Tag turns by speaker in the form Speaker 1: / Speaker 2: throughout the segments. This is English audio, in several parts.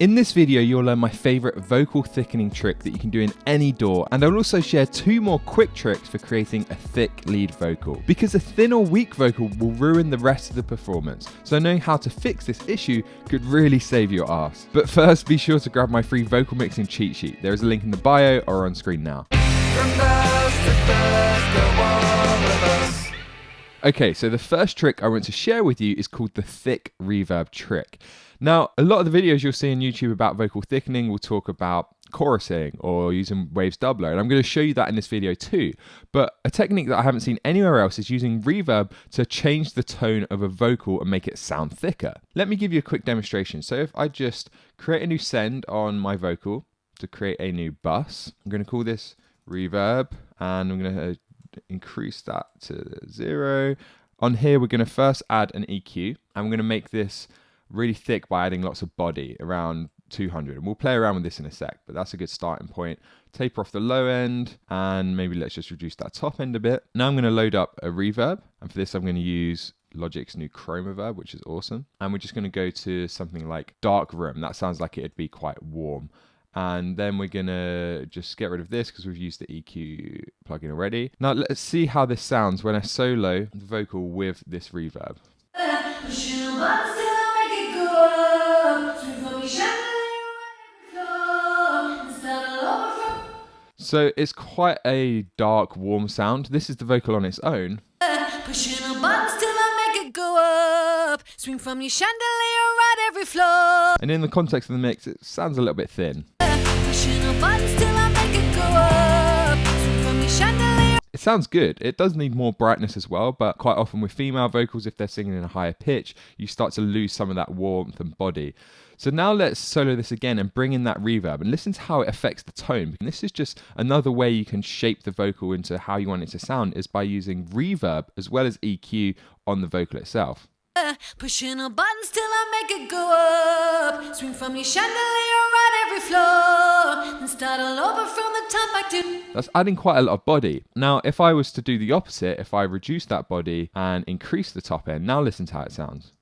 Speaker 1: In this video, you'll learn my favorite vocal thickening trick that you can do in any DAW, and I'll also share 2 more quick tricks for creating a thick lead vocal, because a thin or weak vocal will ruin the rest of the performance. So knowing how to fix this issue could really save your ass. But first, be sure to grab my free vocal mixing cheat sheet. There is a link in the bio or on screen now. Okay, so the first trick I want to share with you is called the thick reverb trick. Now, a lot of the videos you'll see on YouTube about vocal thickening will talk about chorusing or using waves doubler, and I'm going to show you that in this video too. But a technique that I haven't seen anywhere else is using reverb to change the tone of a vocal and make it sound thicker. Let me give you a quick demonstration. So if I just create a new send on my vocal to create a new bus, I'm going to call this reverb, and I'm going to increase that to 0. On here, we're going to first add an EQ, and we're going to make this really thick by adding lots of body, around 200, and we'll play around with this in a sec, but that's a good starting point. Taper off the low end, and maybe let's just reduce that top end a bit. Now I'm going to load up a reverb, and for this I'm going to use Logic's new Chroma Reverb, which is awesome, and we're just going to go to something like dark room. That sounds like it'd be quite warm. And then we're gonna just get rid of this because we've used the EQ plugin already. Now let's see how this sounds when I solo the vocal with this reverb. So it's quite a dark, warm sound. This is the vocal on its own. Swing from your chandelier right every floor. And in the context of the mix, it sounds a little bit thin. It sounds good. It does need more brightness as well, but quite often with female vocals, if they're singing in a higher pitch, you start to lose some of that warmth and body. So now let's solo this again and bring in that reverb and listen to how it affects the tone. And this is just another way you can shape the vocal into how you want it to sound, is by using reverb as well as EQ on the vocal itself. Pushing a button till I make it go up. Swing from your chandelier right every floor. Then start all over from the top back to... That's adding quite a lot of body. Now, if I was to do the opposite, if I reduce that body and increase the top end, now listen to how it sounds.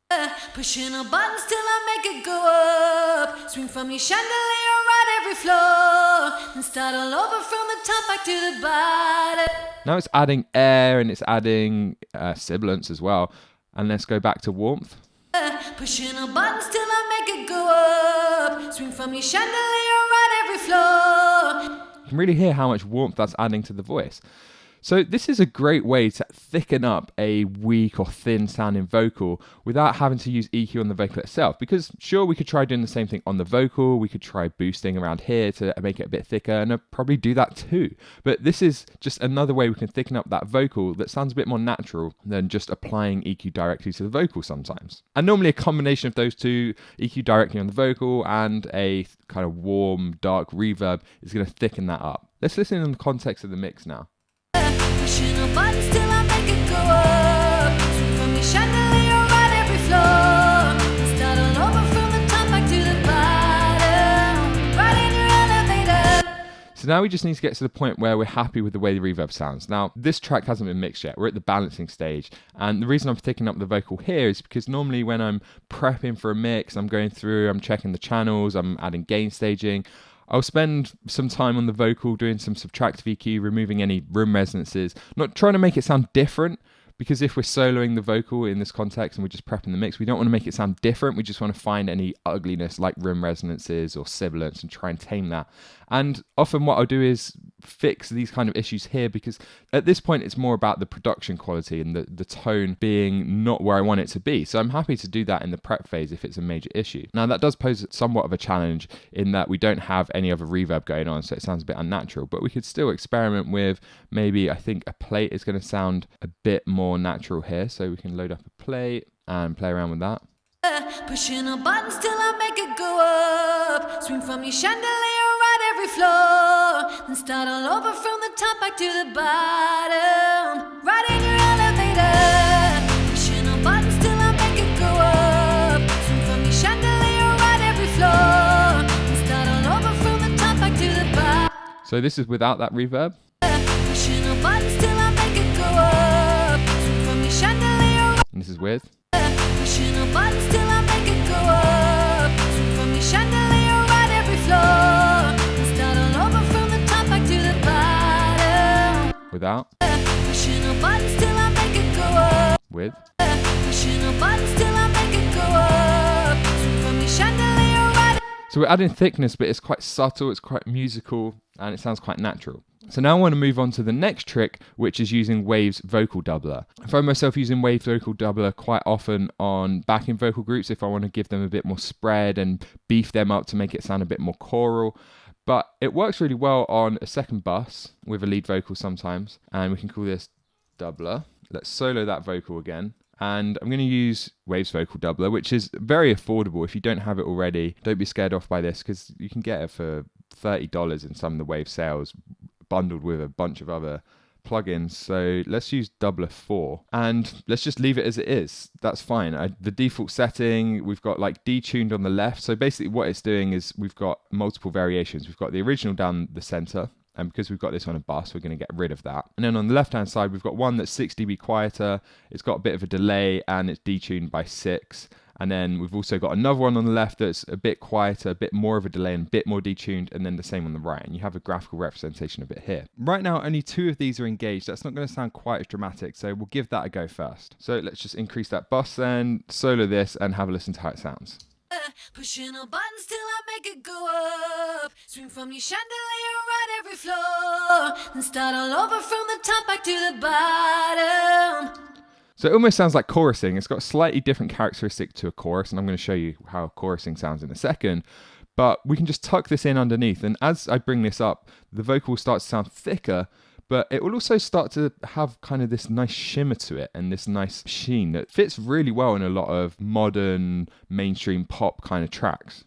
Speaker 1: Pushing a button till I make it go up. Swing from your chandelier right every floor. Then start all over from the top back to the bottom. Now it's adding air and it's adding sibilance as well. And let's go back to warmth. Pushing a button till I make it go up. Swing from your chandelier right every floor. You can really hear how much warmth that's adding to the voice. So this is a great way to thicken up a weak or thin sounding vocal without having to use EQ on the vocal itself. Because sure, we could try doing the same thing on the vocal. We could try boosting around here to make it a bit thicker, and I'd probably do that too. But this is just another way we can thicken up that vocal that sounds a bit more natural than just applying EQ directly to the vocal sometimes. And normally a combination of those two, EQ directly on the vocal and a kind of warm, dark reverb, is going to thicken that up. Let's listen in the context of the mix now. Pushing a button till I make it go up. Swing from your chandelier right every floor. Start all over from the top back to the bottom. Right in your elevator. So now we just need to get to the point where we're happy with the way the reverb sounds. Now, this track hasn't been mixed yet. We're at the balancing stage. And the reason I'm thickening up the vocal here is because normally when I'm prepping for a mix, I'm going through, I'm checking the channels, I'm adding gain staging. I'll spend some time on the vocal doing some subtractive EQ, removing any room resonances, not trying to make it sound different, because if we're soloing the vocal in this context and we're just prepping the mix, we don't want to make it sound different. We just want to find any ugliness like room resonances or sibilance and try and tame that. And often what I'll do is fix these kind of issues here, because at this point it's more about the production quality and the tone being not where I want it to be. So I'm happy to do that in the prep phase if it's a major issue. Now that does pose somewhat of a challenge in that we don't have any other reverb going on, so it sounds a bit unnatural, but we could still experiment with maybe, I think a plate is going to sound a bit more natural here. So we can load up a plate and play around with that. Pushing a button till I make it go up. Swing from your chandelier right every floor. Then start all over from the top back to the bottom. Right in your elevator. Pushing a button till I make it go up. Swing from your chandelier right every floor. Then start all over from the top back to the bottom. So this is without that reverb. Pushing a button till I make it go up. Swing from your chandelier. And this is with. Pushing a button till I make it go up. Swing from your chandelier without.
Speaker 2: Pushing a button till I make it go up.
Speaker 1: With.
Speaker 2: Pushing a button till I make it go up. Swing from your chandelier right.
Speaker 1: So we're adding thickness, but it's quite subtle, it's quite musical, and it sounds quite natural. So now I want to move on to the next trick, which is using Wave's vocal doubler. I find myself using Wave's vocal doubler quite often on backing vocal groups if I want to give them a bit more spread and beef them up to make it sound a bit more choral. But it works really well on a second bus with a lead vocal sometimes, and we can call this doubler. Let's solo that vocal again. And I'm going to use Wave's vocal doubler, which is very affordable. If you don't have it already, don't be scared off by this, because you can get it for $30 in some of the Wave sales, bundled with a bunch of other plugins. So let's use doubler 4, and let's just leave it as it is. That's fine. The default setting, we've got like detuned on the left. So basically what it's doing is we've got multiple variations. We've got the original down the center, and because we've got this on a bus, we're going to get rid of that. And then on the left hand side, we've got one that's 6 dB quieter. It's got a bit of a delay and it's detuned by 6. And then we've also got another one on the left that's a bit quieter, a bit more of a delay and a bit more detuned, and then the same on the right. And you have a graphical representation of it here. Right now, only 2 of these are engaged. That's not going to sound quite as dramatic, so we'll give that a go first. So let's just increase that bus then, solo this, and have a listen to how it sounds.
Speaker 2: Pushing a buttons till I make it go up. Swing from your chandelier right every floor. Then start all over from the top back to the bottom.
Speaker 1: So it almost sounds like chorusing. It's got a slightly different characteristic to a chorus, and I'm going to show you how chorusing sounds in a second. But we can just tuck this in underneath, and as I bring this up, the vocal starts to sound thicker, but it will also start to have kind of this nice shimmer to it and this nice sheen that fits really well in a lot of modern mainstream pop kind of tracks.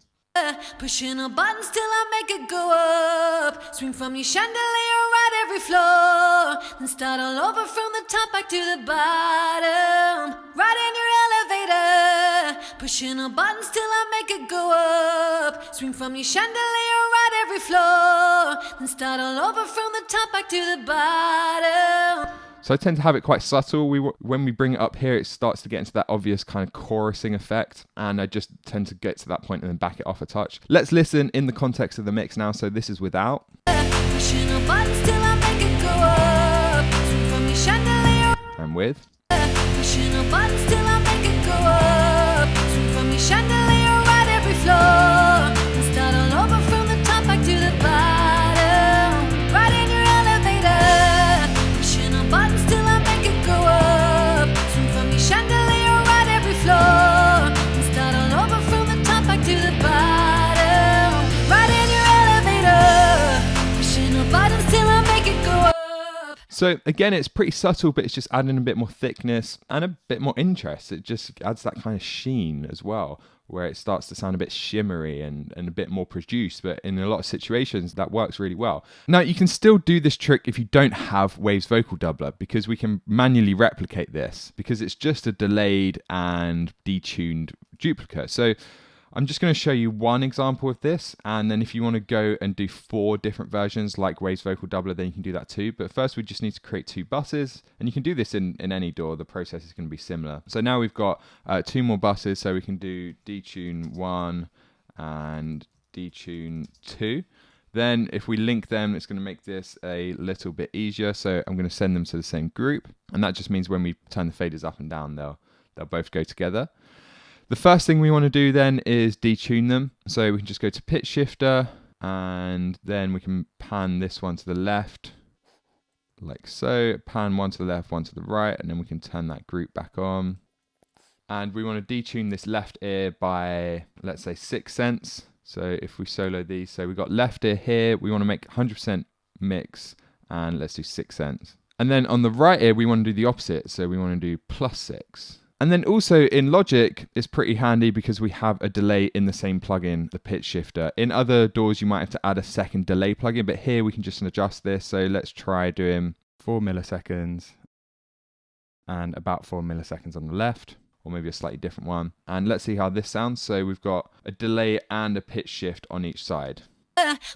Speaker 2: Pushing a buttons till I make it go up. Swing from your chandelier right every floor. Then start all over from the top back to the bottom. Right in your elevator. Pushing a buttons till I make it go up. Swing from your chandelier right every floor. Then start all over from the top back to the bottom.
Speaker 1: So I tend to have it quite subtle. When we bring it up here, it starts to get into that obvious kind of chorusing effect, and I just tend to get to that point and then back it off a touch. Let's listen in the context of the mix now. So this is without.
Speaker 2: Pushing a buttons till I make it go up. Swing from your chandelier.
Speaker 1: And with.
Speaker 2: Pushing a buttons till I make it go up. Swing from your chandelier right every floor. Then start all over from the top back to the bottom. Right in your elevator. Pushing a buttons till I make it go up. Swing from your chandelier right every floor. Then start all over from the top back to the bottom. Right in your elevator. Pushing a buttons till I make it go up.
Speaker 1: So again, it's pretty subtle, but it's just adding a bit more thickness and a bit more interest. It just adds that kind of sheen as well, where it starts to sound a bit shimmery and a bit more produced. But in a lot of situations, that works really well. Now, you can still do this trick if you don't have Wave's vocal doubler, because we can manually replicate this, because it's just a delayed and detuned duplicate. So I'm just going to show you one example of this, and then if you want to go and do 4 different versions like Wave's vocal doubler, then you can do that too. But first we just need to create 2 buses, and you can do this in any DAW. The process is going to be similar. So now we've got 2 more buses, so we can do detune 1 and detune 2. Then if we link them, it's going to make this a little bit easier. So I'm going to send them to the same group, and that just means when we turn the faders up and down, they'll both go together. The first thing we want to do then is detune them. So we can just go to pitch shifter, and then we can pan this one to the left, like so. Pan one to the left, one to the right, and then we can turn that group back on. And we want to detune this left ear by, let's say, 6 cents. So if we solo these, so we've got left ear here, we want to make 100% mix, and let's do 6 cents. And then on the right ear, we want to do the opposite. So we want to do +6. And then also in Logic, it's pretty handy because we have a delay in the same plugin, the pitch shifter. In other DAWs, you might have to add a second delay plugin, but here we can just adjust this. So let's try doing 4 milliseconds and about 4 milliseconds on the left, or maybe a slightly different one. And let's see how this sounds. So we've got a delay and a pitch shift on each side.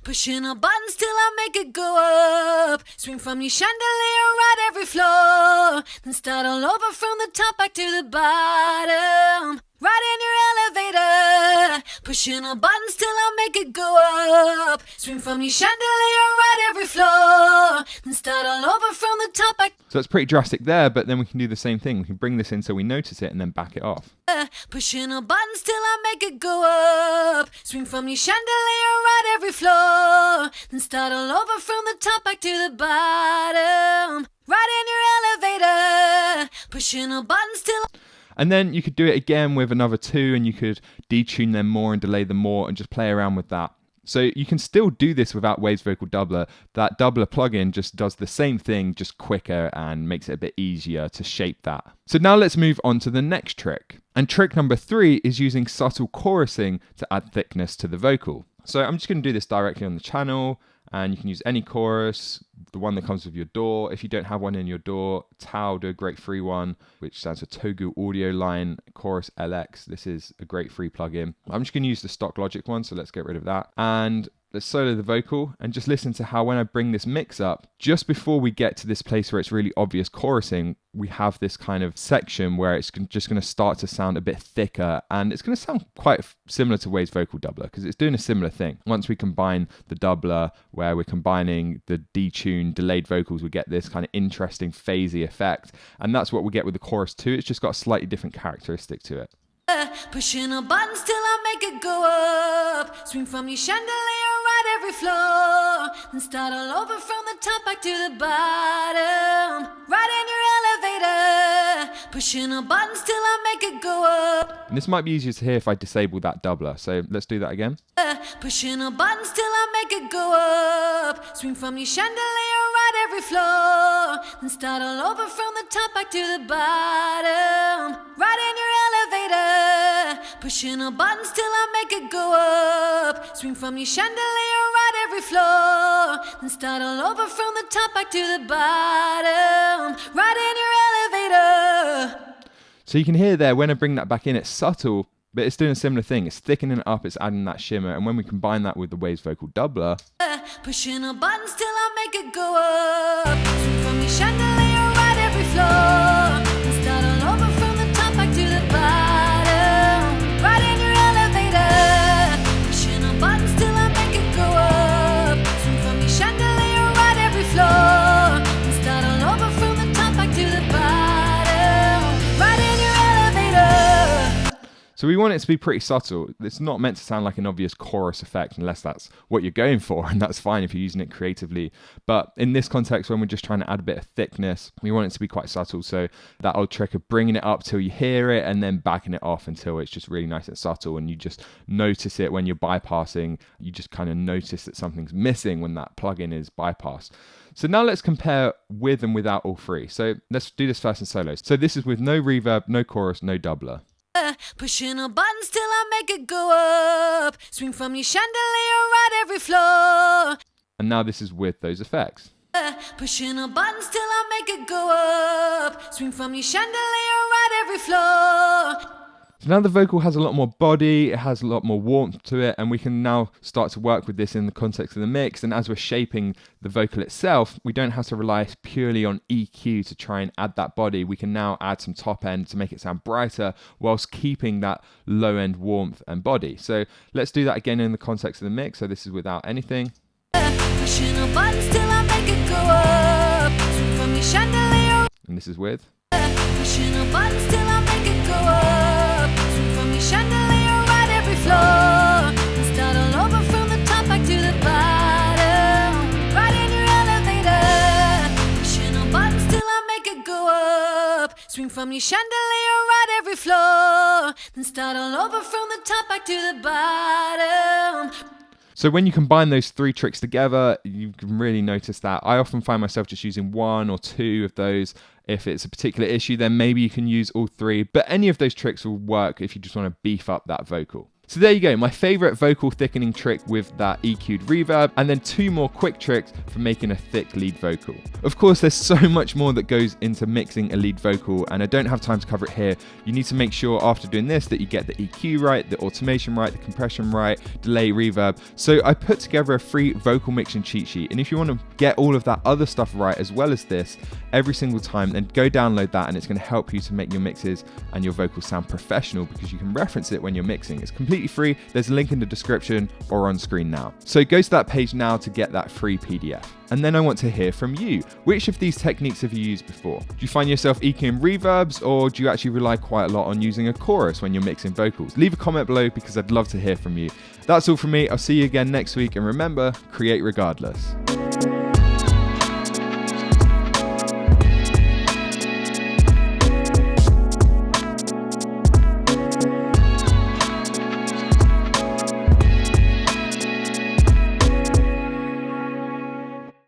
Speaker 2: Pushing a buttons till I make it go up. Swing from your chandelier right every floor. Then start all over from the top back to the bottom. Right Ride in your elevator, pushing a button till I make it go up. Swing from your chandelier, ride every floor, then start all over from the top.
Speaker 1: So it's pretty drastic there, but then we can do the same thing. We can bring this in so we notice it and then back it off.
Speaker 2: Pushing a button till I make it go up. Swing from your chandelier, ride every floor, then start all over from the top back to the bottom. Ride in your elevator, pushing a button till.
Speaker 1: And then you could do it again with another two, and you could detune them more and delay them more and just play around with that. So you can still do this without Waves Vocal Doubler. That doubler plugin just does the same thing, just quicker, and makes it a bit easier to shape that. So now let's move on to the next trick. And trick number 3 is using subtle chorusing to add thickness to the vocal. So I'm just going to do this directly on the channel, and you can use any chorus, the one that comes with your DAW. If you don't have one in your DAW, Tao do a great free one, which stands for Togu Audio Line Chorus LX. This is a great free plugin. I'm just going to use the stock Logic one, so let's get rid of that. And let's solo the vocal and just listen to how when I bring this mix up, just before we get to this place where it's really obvious chorusing, we have this kind of section where it's just going to start to sound a bit thicker, and it's going to sound quite similar to Waves Vocal Doubler because it's doing a similar thing. Once we combine the doubler where we're combining the detuned delayed vocals, we get this kind of interesting phasey effect, and that's what we get with the chorus too. It's just got a slightly different characteristic to it.
Speaker 2: Pushing a button till I make it go up. Swing from your chandelier, ride every floor, then start all over from the top back to the bottom. Ride in your elevator, pushing a button till I make it go up.
Speaker 1: And this might be easier to hear if I disable that doubler. So let's do that again.
Speaker 2: Pushing a button till I make it go up. Swing from your chandelier, ride every floor, then start all over from the top back to the bottom. Ride in your elevator, pushing a button till I make it go up. Swing from your chandelier, ride every floor, then start all over from the top back to the bottom. Ride in your elevator.
Speaker 1: So you can hear there, when I bring that back in, it's subtle, but it's doing a similar thing. It's thickening it up, it's adding that shimmer, and when we combine that with the Waves Vocal Doubler,
Speaker 2: pushing a button till I make it go up. Swing from your chandelier, ride every floor, then start all over from the top back to the bottom. Ride in your elevator, pushing a button till I make it go up. Swing from your chandelier, ride every floor, then start all over from the top back to the bottom. Ride in your elevator.
Speaker 1: so we want it to be pretty subtle. It's not meant to sound like an obvious chorus effect unless that's what you're going for, and that's fine if you're using it creatively. But in this context, when we're just trying to add a bit of thickness, we want it to be quite subtle. So that old trick of bringing it up till you hear it and then backing it off until it's just really nice and subtle, and you just notice it when you're bypassing. You just kind of notice that something's missing when that plugin is bypassed. So now let's compare with and without all three. So let's do this first in solos. So this is with no reverb, no chorus, no doubler.
Speaker 2: Pushing a button till I make it go up. Swing from your chandelier, ride every floor.
Speaker 1: And now this is with those effects.
Speaker 2: Pushing a button till I make it go up. Swing from your chandelier, ride every floor.
Speaker 1: So now the vocal has a lot more body, it has a lot more warmth to it, and we can now start to work with this in the context of the mix. And as we're shaping the vocal itself, we don't have to rely purely on EQ to try and add that body. We can now add some top end to make it sound brighter whilst keeping that low end warmth and body. So let's do that again in the context of the mix. So this is without anything.
Speaker 2: Pushing a button till I make it go up. Swing from your chandelier.
Speaker 1: And this is with.
Speaker 2: Pushing a button till I make it go up. Swing from your chandelier, ride every floor, and start all over from the top back to the bottom. Ride in your elevator, pushing a button till I make it go up. Swing from your chandelier, ride every floor, then start all over from the top back to the bottom.
Speaker 1: So when you combine those three tricks together, you can really notice that. I often find myself just using one or two of those. If it's a particular issue, then maybe you can use all three. But any of those tricks will work if you just want to beef up that vocal. So there you go, my favorite vocal thickening trick with that EQ'd reverb, and then 2 more quick tricks for making a thick lead vocal. Of course, there's so much more that goes into mixing a lead vocal, and I don't have time to cover it here. You need to make sure after doing this that you get the EQ right, the automation right, the compression right, delay, reverb. So I put together a free vocal mixing cheat sheet, and if you want to get all of that other stuff right as well as this every single time, then go download that, and it's going to help you to make your mixes and your vocals sound professional, because you can reference it when you're mixing. It's completely free. There's a link in the description or on screen now. So go to that page now to get that free PDF. And then I want to hear from you. Which of these techniques have you used before? Do you find yourself EQing reverbs, or do you actually rely quite a lot on using a chorus when you're mixing vocals? Leave a comment below, because I'd love to hear from you. That's all from me. I'll see you again next week, and remember, create regardless.